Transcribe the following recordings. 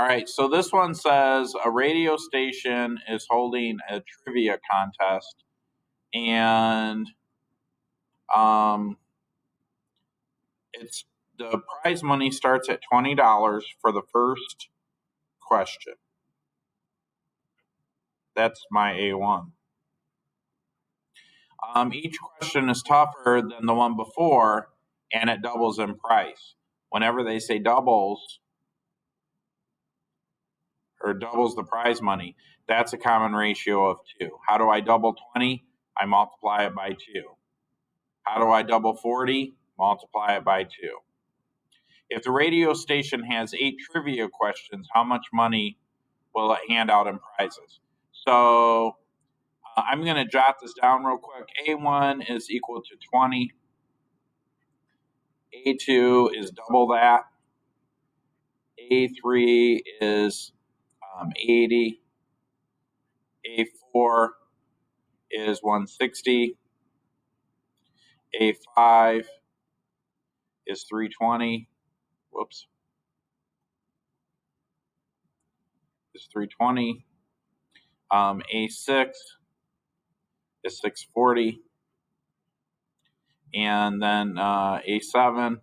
All right, so this one says a radio station is holding a trivia contest, and it's the prize money starts at $20 for the first question. That's my A1. Each question is tougher than the one before, and it doubles in price. Whenever they say doubles or doubles the prize money, that's a common ratio of 2. How do I double 20? I multiply it by 2. How do I double 40? Multiply it by 2. If the radio station has 8 trivia questions, how much money will it hand out in prizes? So I'm going to jot this down real quick. A1 is equal to 20. A2 is double that. A3 is 80. A4 is 160. A5 is 320. Whoops. Is 320. A6 is 640. And then A7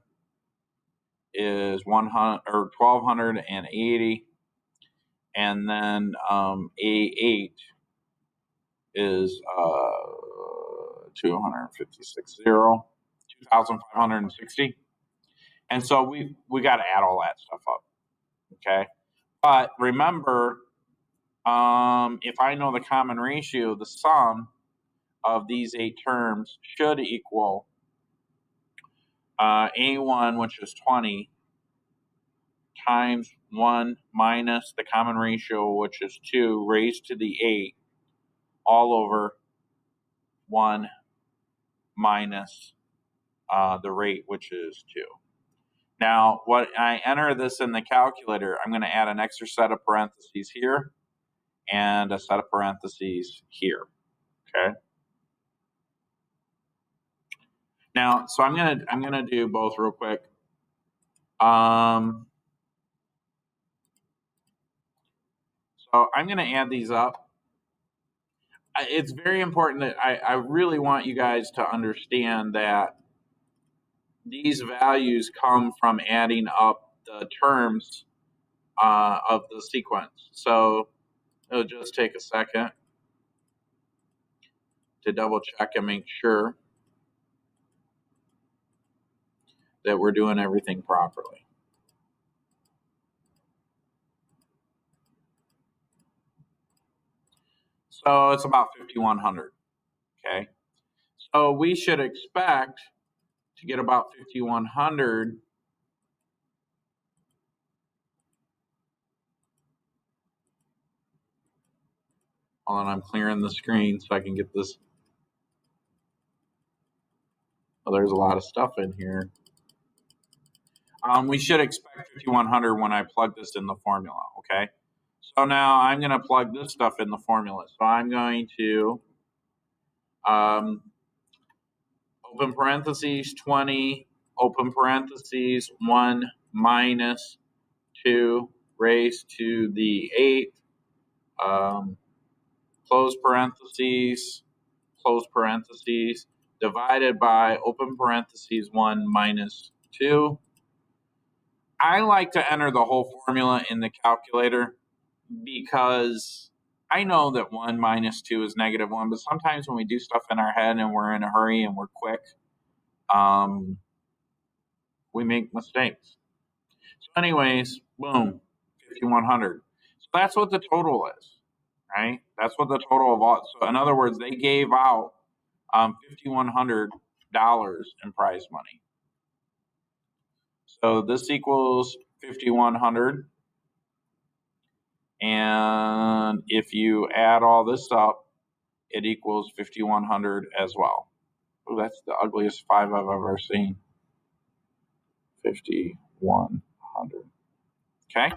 is 1280. And then A8 is 2,560. And so we got to add all that stuff up. Okay. But remember, if I know the common ratio, the sum of these 8 terms should equal A1, which is 20, times 1 minus the common ratio, which is 2, raised to the 8, all over 1 minus the rate, which is 2. Now, when I enter this in the calculator, I'm going to add an extra set of parentheses here and a set of parentheses here. Okay. Now, so I'm gonna do both real quick. So I'm gonna add these up. It's very important that I really want you guys to understand that these values come from adding up the terms of the sequence. So it'll just take a second to double check and make sure that we're doing everything properly. So it's about 5,100. Okay. So we should expect to get about 5,100 Hold on, I'm clearing the screen so I can get this. Oh, there's a lot of stuff in here. We should expect 5,100 when I plug this in the formula, okay? So now I'm going to plug this stuff in the formula. So I'm going to open parentheses 20, open parentheses 1 minus 2 raised to the 8, close parentheses, divided by open parentheses 1 minus 2. I like to enter the whole formula in the calculator because I know that 1 minus 2 is negative 1, but sometimes when we do stuff in our head and we're in a hurry and we're quick, we make mistakes. So anyways, boom, 5,100. So that's what the total is, right? That's what the total of all. So in other words, they gave out $5,100 in prize money. So this equals 5,100. And if you add all this up, it equals 5,100 as well. Oh, that's the ugliest 5 I've ever seen. 5,100. Okay.